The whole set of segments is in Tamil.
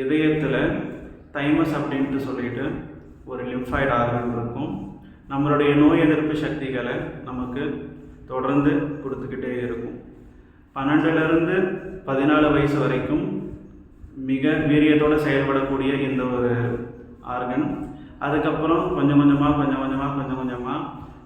இதயத்தில் தைமஸ் அப்படின்ட்டு சொல்லிட்டு ஒரு லிம்ஃபாய்டு ஆர்கன் இருக்கும். நம்மளுடைய நோய் எதிர்ப்பு சக்திகளை நமக்கு தொடர்ந்து கொடுத்துக்கிட்டே இருக்கும். 12லேருந்து 14 வயசு வரைக்கும் மிக வீரியத்தோடு செயல்படக்கூடிய இந்த ஒரு ஆர்கன் அதுக்கப்புறம் கொஞ்சம் கொஞ்சமாக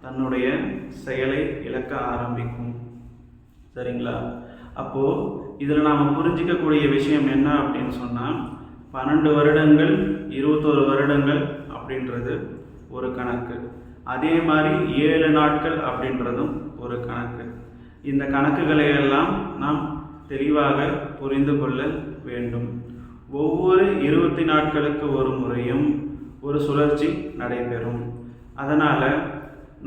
தன்னுடைய செயலை இழக்க ஆரம்பிக்கும். சரிங்களா? அப்போது இதில் நாம் புரிஞ்சிக்கக்கூடிய விஷயம் என்ன அப்படின்னு சொன்னால், 12 வருடங்கள் 21 வருடங்கள் அப்படின்றது ஒரு கணக்கு. அதே மாதிரி 7 நாட்கள் அப்படின்றதும் ஒரு கணக்கு. இந்த கணக்குகளை எல்லாம் நாம் தெளிவாக புரிந்து கொள்ள வேண்டும். ஒவ்வொரு 20 நாட்களுக்கு ஒரு முறையும் ஒரு சுழற்சி நடைபெறும். அதனால்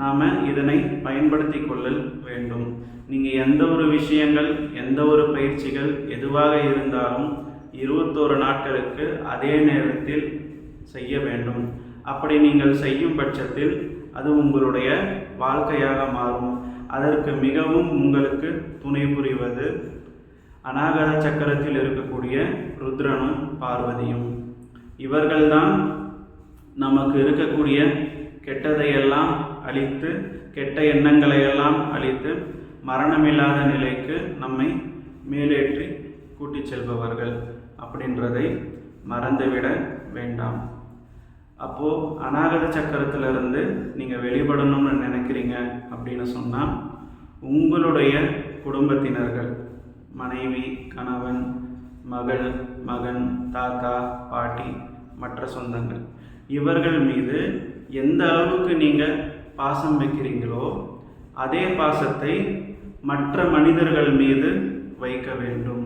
நாம் இதனை பயன்படுத்தி கொள்ள வேண்டும். நீங்கள் எந்த ஒரு விஷயங்கள், எந்த ஒரு பயிற்சிகள் எதுவாக இருந்தாலும் 21 நாட்களுக்கு அதே நேரத்தில் செய்ய வேண்டும். அப்படி நீங்கள் செய்யும் பட்சத்தில் அது உங்களுடைய வாழ்க்கையாக மாறும். அதற்கு மிகவும் உங்களுக்கு துணை புரிவது அநாகத சக்கரத்தில் இருக்கக்கூடிய ருத்ரனும் பார்வதியும். இவர்கள்தான் நமக்கு இருக்கக்கூடிய கெட்டதையெல்லாம் அழித்து, கெட்ட எண்ணங்களையெல்லாம் அழித்து, மரணமில்லாத நிலைக்கு நம்மை மேலேற்றி கூட்டி செல்பவர்கள் அப்படின்றதை மறந்துவிட வேண்டாம். அப்போது அநாகத சக்கரத்திலிருந்து நீங்கள் வெளிப்படணும்னு நினைக்கிறீங்க அப்படின்னு சொன்னால், உங்களுடைய குடும்பத்தினர்கள், மனைவி, கணவன், மகள், மகன், தாத்தா, பாட்டி, மற்ற சொந்தங்கள், இவர்கள் மீது எந்த அளவுக்கு நீங்கள் பாசம் வைக்கிறீங்களோ அதே பாசத்தை மற்ற மனிதர்கள் மீது வைக்க வேண்டும்.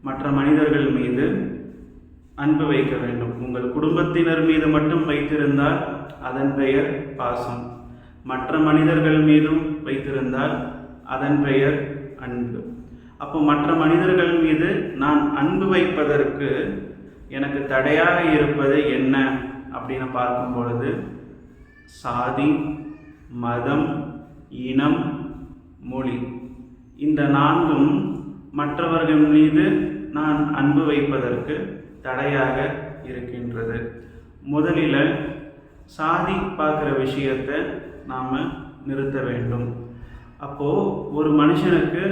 மற்ற மனிதர்கள் மீது அன்பு வைக்க வேண்டும். உங்கள் குடும்பத்தினர் மீது மட்டும் வைத்திருந்தால் அதன் பெயர் பாசம். மற்ற மனிதர்கள் மீதும் வைத்திருந்தால் அதன் பெயர் அன்பு. அப்போ மற்ற மனிதர்கள் மீது நான் அன்பு வைப்பதற்கு எனக்கு தடையாக இருப்பது என்ன அப்படின்னு பார்க்கும் பொழுது, சாதி, மதம், இனம், மொழி, இந்த 4ம் மற்றவர்கள் மீது நான் அன்பு வைப்பதற்கு தடையாக இருக்கின்றது. முதலில் சாதி பார்க்குற விஷயத்தை நாம் நிறுத்த வேண்டும். அப்போது ஒரு மனுஷனுக்கு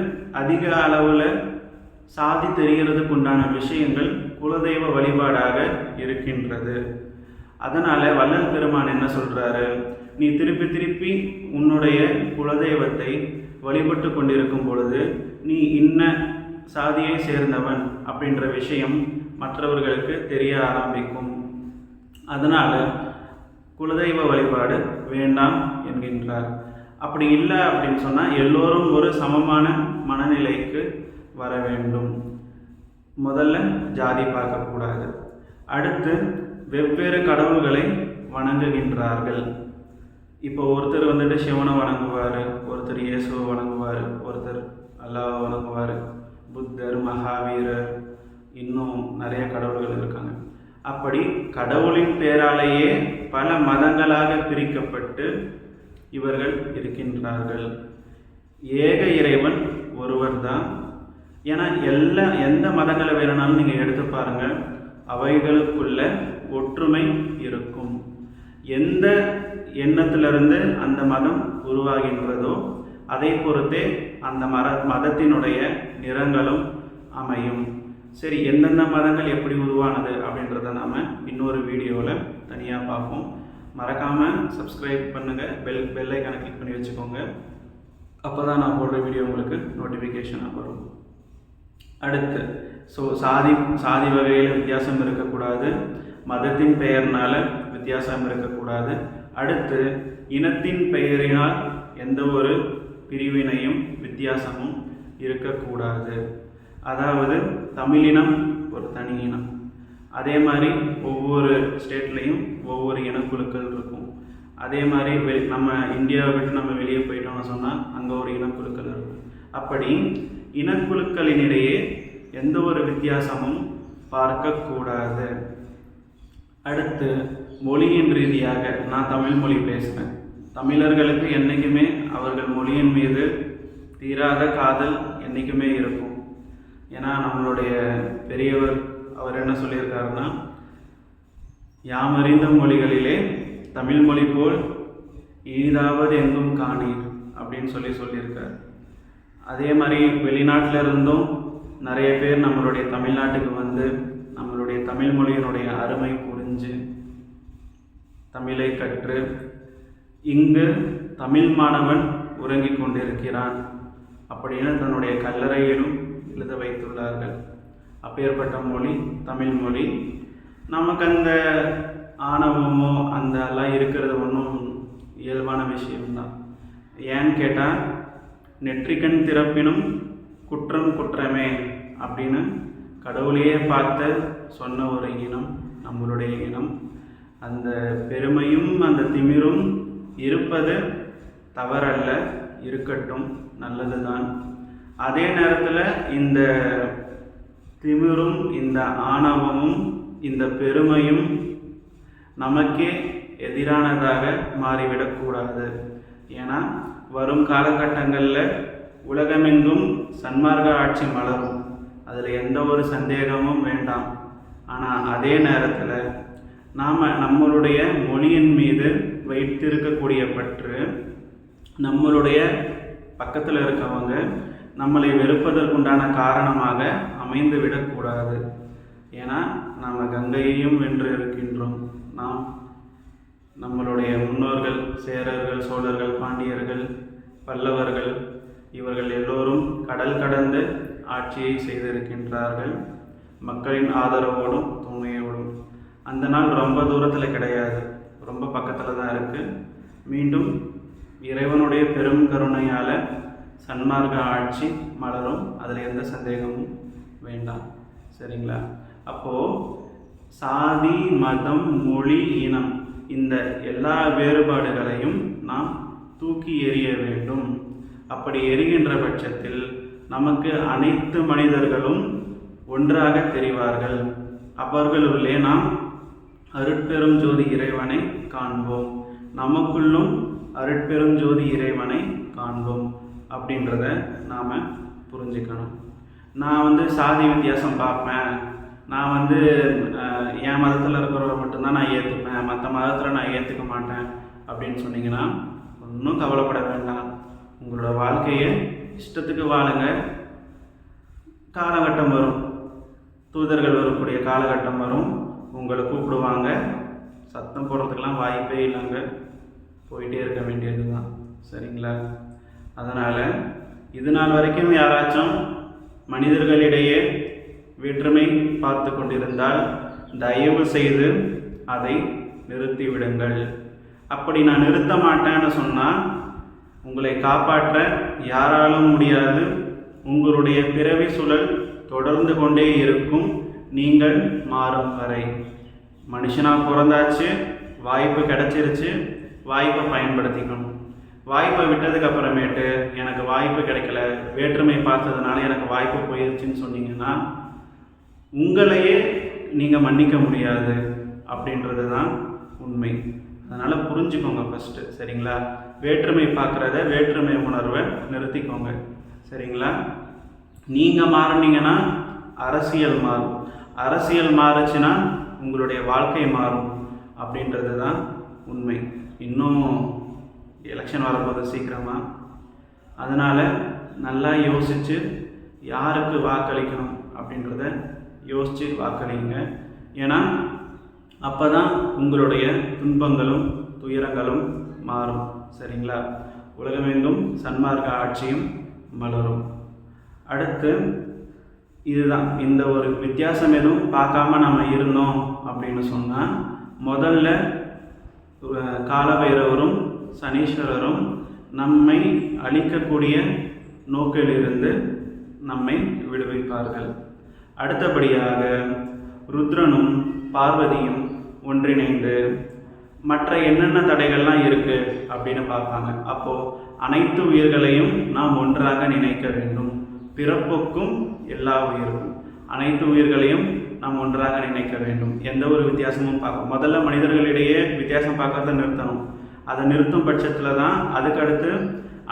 அதிக அளவில் சாதி தெரிகிறதுக்கு உண்டான விஷயங்கள் குலதெய்வ வழிபாடாக இருக்கின்றது. அதனால் வள்ளல் பெருமான் என்ன சொல்கிறாரு, நீ திருப்பி உன்னுடைய குலதெய்வத்தை வழிபட்டு கொண்டிருக்கும் பொழுது நீ இன்ன சாதியை சேர்ந்தவன் அப்படின்ற விஷயம் மற்றவர்களுக்கு தெரிய ஆரம்பிக்கும். அதனால் குலதெய்வ வழிபாடு வேண்டாம் என்கின்றார். அப்படி இல்லை அப்படின்னு சொன்னால் எல்லோரும் ஒரு சமமான மனநிலைக்கு வர வேண்டும். முதல்ல ஜாதி பார்க்கக்கூடாது. அடுத்து வெவ்வேறு கடவுள்களை வணங்குகின்றார்கள். இப்போ ஒருத்தர் வந்துட்டு சிவனை வணங்குவார், ஒருத்தர் இயேசுவை வணங்குவார், ஒருத்தர் அல்லாஹ்வை வணங்குவார், புத்தர், மகாவீரர், இன்னும் நிறைய கடவுள்கள் இருக்காங்க. அப்படி கடவுளின் பேராலேயே பல மதங்களாக பிரிக்கப்பட்டு இவர்கள் இருக்கின்றார்கள். ஏக இறைவன் ஒருவர் தான். ஏன்னா எந்த மதங்களை வேணும்னாலும் நீங்கள் எடுத்து பாருங்கள், அவைகளுக்குள்ள ஒற்றுமை இருக்கும். எந்த எண்ணத்திலிருந்து அந்த மதம் உருவாகின்றதோ அதை பொறுத்தே அந்த மதத்தினுடைய நிறங்களும் அமையும். சரி, எந்தெந்த மதங்கள் எப்படி உருவானது அப்படின்றத நாம் இன்னொரு வீடியோவில் தனியாக பார்ப்போம். மறக்காமல் சப்ஸ்கிரைப் பண்ணுங்கள், பெல் ஐக்கானை கிளிக் பண்ணி வச்சுக்கோங்க. அப்போ தான் நான் போடுற வீடியோ உங்களுக்கு நோட்டிஃபிகேஷனாக வரும். அடுத்து சாதி வகையில் வித்தியாசம் இருக்கக்கூடாது, மதத்தின் பெயர்னால் வித்தியாசம் இருக்கக்கூடாது. அடுத்து இனத்தின் பெயரினால் எந்த ஒரு பிரிவினையும் வித்தியாசமும் இருக்கக்கூடாது. அதாவது தமிழினம் ஒரு தனி இனம், அதே மாதிரி ஒவ்வொரு ஸ்டேட்லேயும் ஒவ்வொரு இனக்குழுக்கள் இருக்கும். அதே மாதிரி நம்ம இந்தியாவை விட்டு நம்ம வெளியே போயிட்டோம்னு சொன்னால் அங்கே ஒரு இனக்குழுக்கள் இருக்கும். அப்படி இனக்குழுக்களினிடையே எந்த ஒரு வித்தியாசமும் பார்க்கக்கூடாது. அடுத்து மொழியின் ரீதியாக நான் தமிழ் மொழி பேசுகிறேன். தமிழர்களுக்கு என்றைக்குமே அவர்கள் மொழியின் மீது தீராத காதல் என்றைக்குமே இருக்கும். ஏன்னா நம்மளுடைய பெரியவர் அவர் என்ன சொல்லியிருக்காருன்னா, யாமறிந்த மொழிகளிலே தமிழ் மொழி போல் இனிதாவது எங்கும் காணீர் அப்படின்னு சொல்லியிருக்கார். அதே மாதிரி வெளிநாட்டில் இருந்தும் நிறைய பேர் நம்மளுடைய தமிழ்நாட்டுக்கு வந்து நம்மளுடைய தமிழ் மொழியினுடைய அருமை புரிஞ்சு தமிழை கற்று இங்கு தமிழ் மாணவன் உறங்கிக் கொண்டிருக்கிறான் அப்படின்னு தன்னுடைய கல்லறையிலும் எழுத வைத்துள்ளார்கள். அப்பேற்பட்ட மொழி தமிழ் மொழி. நமக்கு அந்த ஆணவமோ அந்த எல்லாம் இருக்கிறது ஒன்றும் இயல்பான விஷயம்தான். ஏன்னு கேட்டால், நெற்றிக்கண் திறப்பினும் குற்றம் குற்றமே அப்படின்னு கடவுளையே பார்த்து சொன்ன ஒரு இனம் நம்மளுடைய இனம். அந்த பெருமையும் அந்த திமிரும் இருப்பது தவறல்ல, இருக்கட்டும், நல்லது தான். அதே நேரத்தில் இந்த திமிரும் இந்த ஆணவமும் இந்த பெருமையும் நமக்கே எதிரானதாக மாறிவிடக்கூடாது. ஏன்னா வரும் காலகட்டங்களில் உலகமெங்கும் சன்மார்க்க ஆட்சி மலரும், அதில் எந்த ஒரு சந்தேகமும் வேண்டாம். ஆனால் அதே நேரத்தில் நாம் நம்மளுடைய மொழியின் மீது வைத்திருக்கக்கூடிய பற்று நம்மளுடைய பக்கத்தில் இருக்கவங்க நம்மளை வெறுப்பதற்குண்டான காரணமாக அமைந்து விடக்கூடாது. ஏன்னா நாம் கங்கையையும் வென்று இருக்கின்றோம். நாம் நம்மளுடைய முன்னோர்கள் சேரர்கள், சோழர்கள், பாண்டியர்கள், பல்லவர்கள் இவர்கள் எல்லோரும் கடல் கடந்து ஆட்சியை செய்திருக்கின்றார்கள், மக்களின் ஆதரவோடும் துணையோடும். அந்த நாள் ரொம்ப தூரத்தில் கிடையாது, ரொம்ப பக்கத்தில் தான் இருக்குது. மீண்டும் இறைவனுடைய பெரும் கருணையால் சன்மார்க்க ஆட்சி மலரும், அதில் எந்த சந்தேகமும் வேண்டாம். சரிங்களா? அப்போது சாதி, மதம், மொழி, இனம் இந்த எல்லா வேறுபாடுகளையும் நாம் தூக்கி எறிய வேண்டும். அப்படி எரிகின்ற பட்சத்தில் நமக்கு அனைத்து மனிதர்களும் ஒன்றாக தெரிவார்கள். அவர்களுள்ளே நாம் அருட்பெரும் ஜோதி இறைவனை காண்போம், நமக்குள்ளும் அருட்பெரும் ஜோதி இறைவனை காண்போம் அப்படின்றத நாம் புரிஞ்சுக்கணும். நான் சாதி வித்தியாசம் பார்ப்பேன், நான் என் மதத்தில் இருக்கிறவரை மட்டும்தான் நான் ஏற்றுப்பேன், மற்ற மதத்தில் நான் ஏற்றுக்க மாட்டேன் அப்படின்னு சொன்னீங்கன்னா ஒன்றும் கவலைப்பட வேண்டாம். உங்களோட வாழ்க்கையை இஷ்டத்துக்கு வாழுங்க. காலகட்டம் வரும், தூதர்கள் வரக்கூடிய காலகட்டம் வரும், உங்களை கூப்பிடுவாங்க. சத்தம் போடுறதுக்கெல்லாம் வாய்ப்பே இல்லைங்க, போயிட்டே இருக்க வேண்டியது தான். சரிங்களா? அதனால் இது நாள் வரைக்கும் யாராச்சும் மனிதர்களிடையே வேற்றுமை பார்த்து கொண்டிருந்தால் தயவு செய்து அதை நிறுத்திவிடுங்கள். அப்படி நான் நிறுத்த மாட்டேன்னு சொன்னால் உங்களை காப்பாற்ற யாராலும் முடியாது. உங்களுடைய பிறவி சுழல் தொடர்ந்து கொண்டே இருக்கும், நீங்கள் மாறும் வரை. மனுஷனாக பிறந்தாச்சு, வாய்ப்பு கிடைச்சிருச்சு, வாய்ப்பை பயன்படுத்திக்கணும். வாய்ப்பை விட்டதுக்கு அப்புறமேட்டு எனக்கு வாய்ப்பு கிடைக்கல, வேற்றுமை பார்த்ததுனால எனக்கு வாய்ப்பு போயிடுச்சுன்னு சொன்னீங்கன்னா உங்களையே நீங்கள் மன்னிக்க முடியாது அப்படின்றது தான் உண்மை. அதனால் புரிஞ்சுக்கோங்க ஃபஸ்ட்டு. சரிங்களா? வேற்றுமை பார்க்குறத, வேற்றுமை உணர்வை நிறுத்திக்கோங்க. சரிங்களா? நீங்கள் மாறினீங்கன்னா அரசியல் மாறும், அரசியல் மாறுச்சுன்னா உங்களுடைய வாழ்க்கை மாறும் அப்படின்றது தான் உண்மை. இன்னும் எலெக்ஷன் வரப்போது சீக்கிரமாக. அதனால் நல்லா யோசித்து யாருக்கு வாக்களிக்கணும் அப்படின்றத யோசித்து வாக்களிங்க. ஏன்னா அப்போ தான் உங்களுடைய துன்பங்களும் துயரங்களும் மாறும். சரிங்களா? உலகமெங்கும் சன்மார்க்க ஆட்சியும் மலரும். அடுத்து இதுதான், இந்த ஒரு வித்தியாசம் எதுவும் பார்க்காம நம்ம இருந்தோம் அப்படின்னு சொன்னால், முதல்ல காலபைரவரும் சனீஸ்வரரும் நம்மை அழிக்கக்கூடிய நோக்கிலிருந்து நம்மை விடுவிப்பார்கள். அடுத்தபடியாக ருத்ரனும் பார்வதியும் ஒன்றிணைந்து மற்ற என்னென்ன தடைகள்லாம் இருக்குது அப்படின்னு பார்ப்பாங்க. அப்போது அனைத்து உயிர்களையும் நாம் ஒன்றாக நினைக்க வேண்டும். பிறப்புக்கும் எல்லா உயிருக்கும் அனைத்து உயிர்களையும் நாம் ஒன்றாக நினைக்க வேண்டும். எந்த ஒரு வித்தியாசமும் பார்க்க, முதல்ல மனிதர்களிடையே வித்தியாசம் பார்க்கறத நிறுத்தணும். அதை நிறுத்தும் பட்சத்தில் தான் அதுக்கடுத்து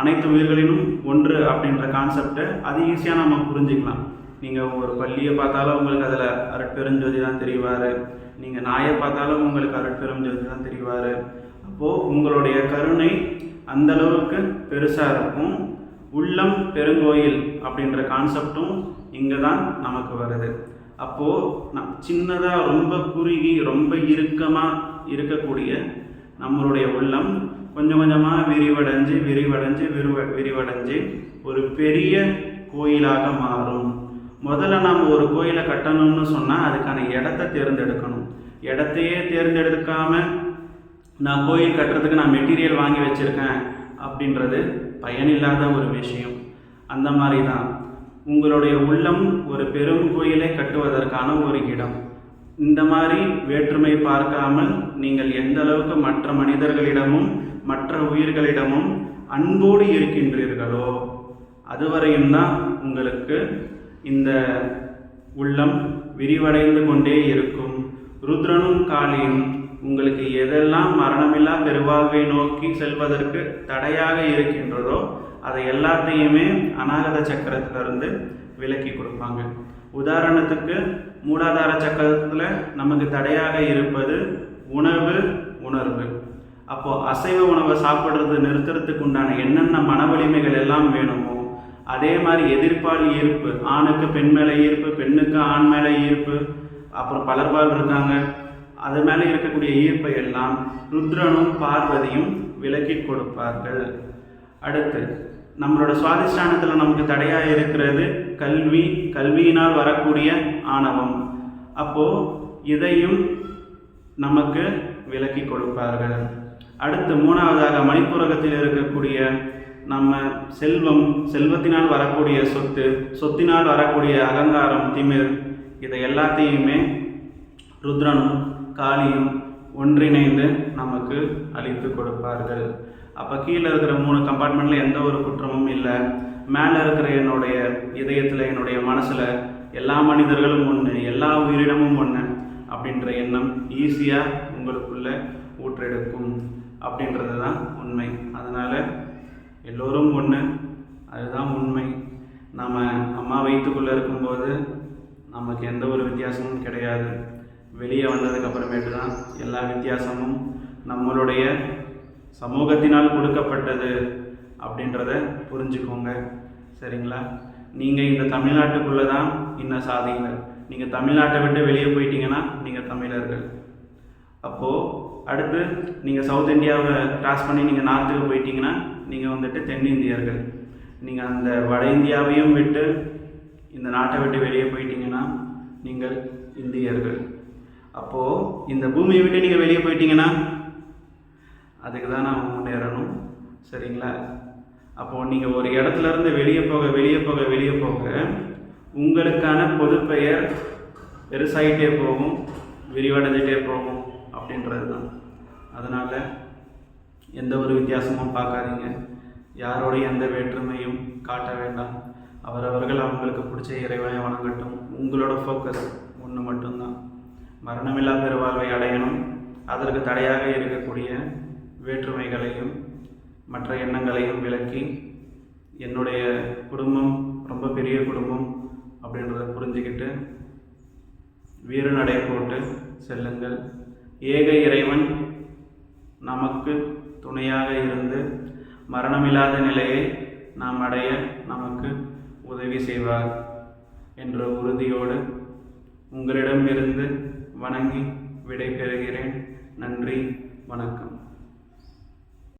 அனைத்து உயிர்களிலும் ஒன்று அப்படின்ற கான்செப்டை அது ஈஸியாக நம்ம புரிஞ்சுக்கலாம். நீங்கள் ஒரு பள்ளியை பார்த்தாலும் உங்களுக்கு அதில் அருட்பெருஞ்சோதி தான் தெரிவார். நீங்கள் நாயை பார்த்தாலும் உங்களுக்கு அருட்பெருஞ்சோதி தான் தெரிவார். அப்போது உங்களுடைய கருணை அந்தளவுக்கு பெருசாக இருக்கும். உள்ளம் பெருங்கோயில் அப்படின்ற கான்செப்டும் இங்கே தான் நமக்கு வருது. அப்போது சின்னதாக ரொம்ப குறுகி ரொம்ப இறுக்கமாக இருக்கக்கூடிய நம்மளுடைய உள்ளம் கொஞ்சம் கொஞ்சமாக விரிவடைஞ்சு ஒரு பெரிய கோயிலாக மாறும். முதல்ல நாம் ஒரு கோயிலை கட்டணும்னு சொன்னால் அதுக்கான இடத்த தேர்ந்தெடுக்கணும். இடத்தையே தேர்ந்தெடுக்காமல் நான் கோயில் கட்டுறதுக்கு நான் மெட்டீரியல் வாங்கி வச்சுருக்கேன் அப்படின்றது பயனில்லாத ஒரு விஷயம். அந்த மாதிரி தான் உங்களுடைய உள்ளம் ஒரு பெரும் கோயிலை கட்டுவதற்கான ஒரு இடம். இந்த மாதிரி வேற்றுமை பார்க்காமல் நீங்கள் எந்த அளவுக்கு மற்ற மனிதர்களிடமும் மற்ற உயிர்களிடமும் அன்போடு இருக்கின்றீர்களோ அதுவரையும் தான் உங்களுக்கு இந்த உள்ளம் விரிவடைந்து கொண்டே இருக்கும். ருத்ரனும் காளியும் உங்களுக்கு எதெல்லாம் மரணமில்லா பெருவாழ்வை நோக்கி செல்வதற்கு தடையாக இருக்கின்றதோ அதை எல்லாத்தையுமே அநாகத சக்கரத்திலிருந்து விலக்கி கொடுப்பாங்க. உதாரணத்துக்கு மூலாதார சக்கரத்தில் நமக்கு தடையாக இருப்பது உணர்வு. அப்போது அசைவ உணவை சாப்பிட்றது நிறுத்துறதுக்கு உண்டான என்னென்ன மன வலிமைகள் எல்லாம் வேணுமோ அதே மாதிரி எதிர்ப்பால் ஈர்ப்பு, ஆணுக்கு பெண் மேலே ஈர்ப்பு, பெண்ணுக்கு ஆண் மேலே ஈர்ப்பு, அப்புறம் பலர்பால் இருக்காங்க, அது மேலே இருக்கக்கூடிய ஈர்ப்பை எல்லாம் ருத்ரனும் பார்வதியும் விலக்கி கொடுப்பார்கள். அடுத்து நம்மளோட சுவாதிஷ்டானத்தில் நமக்கு தடையாக இருக்கிறது கல்வியினால் வரக்கூடிய ஆணவம். அப்போது இதையும் நமக்கு விலக்கி கொடுப்பார்கள். அடுத்து மூணாவதாக மணிப்புரகத்தில் இருக்கக்கூடிய நம்ம செல்வத்தினால் வரக்கூடிய சொத்தினால் வரக்கூடிய அகங்காரம், திமிர், இதை எல்லாத்தையுமே ருத்ரனும் காளியும் ஒன்றிணைந்து நமக்கு அளித்து கொடுப்பார்கள். அப்போ கீழே இருக்கிற 3 கம்பார்ட்மெண்ட்டில் எந்த ஒரு குற்றமும் இல்லை. மேலே இருக்கிற என்னுடைய இதயத்தில் என்னுடைய மனசில் எல்லா மனிதர்களும் ஒன்று, எல்லா உயிரினமும் ஒன்று அப்படின்ற எண்ணம் ஈஸியாக உங்களுக்குள்ளே ஊற்றெடுக்கும் அப்படின்றது தான் உண்மை. அதனால் எல்லோரும் ஒன்று, அதுதான் உண்மை. நம்ம அம்மா வயிற்றுக்குள்ளே இருக்கும்போது நமக்கு எந்த ஒரு வித்தியாசமும் கிடையாது. வெளியே வந்ததுக்கு அப்புறமேட்டு தான் எல்லா வித்தியாசமும் நம்மளுடைய சமூகத்தினால் கொடுக்கப்பட்டது அப்படின்றத புரிஞ்சுக்கோங்க. சரிங்களா? நீங்கள் இந்த தமிழ்நாட்டுக்குள்ளே தான் இன்னும் சாதிங்கள். நீங்கள் தமிழ்நாட்டை விட்டு வெளியே போயிட்டீங்கன்னா நீங்கள் தமிழர்கள். அப்போது அடுத்து நீங்கள் சவுத் இந்தியாவை கிராஸ் பண்ணி நீங்கள் நார்த்துக்கு போயிட்டீங்கன்னா நீங்கள் வந்துட்டு தென்னிந்தியர்கள். நீங்கள் அந்த வட இந்தியாவையும் விட்டு இந்த நாட்டை விட்டு வெளியே போயிட்டீங்கன்னா நீங்கள் இந்தியர்கள். அப்போது இந்த பூமியை விட்டு நீங்கள் வெளியே போயிட்டீங்கன்னா அதுக்கு தான் நாம் முன்னேறணும். சரிங்களா? அப்போது நீங்கள் ஒரு இடத்துலேருந்து வெளியே போக உங்களுக்கான பொது பெயர் பெருசாகிட்டே போகும், விரிவடைஞ்சிட்டே போகும் அப்படின்றது தான். அதனால் எந்த ஒரு வித்தியாசமும் பார்க்காதீங்க. யாரோடைய எந்த வேற்றுமையும் காட்ட வேண்டாம். அவரவர்கள் அவங்களுக்கு பிடிச்ச இறைவனை வணங்கட்டும். உங்களோட ஃபோக்கஸ் ஒன்று மட்டும்தான், மரணமில்லா பெருவாழ்வை அடையணும். அதற்கு தடையாக இருக்கக்கூடிய வேற்றுமைகளையும் மற்ற எண்ணங்களையும் விலக்கி என்னுடைய குடும்பம் ரொம்ப பெரிய குடும்பம் அப்படின்றத புரிஞ்சுக்கிட்டு வீரநடை போட்டு செல்லுங்கள். ஏக இறைவன் நமக்கு துணையாக இருந்து மரணமில்லாத நிலையை நாம் அடைய நமக்கு உதவி செய்வார் என்ற உறுதியோடு உங்களிடமிருந்து வணங்கி விடை பெறுகிறேன். நன்றி, வணக்கம்.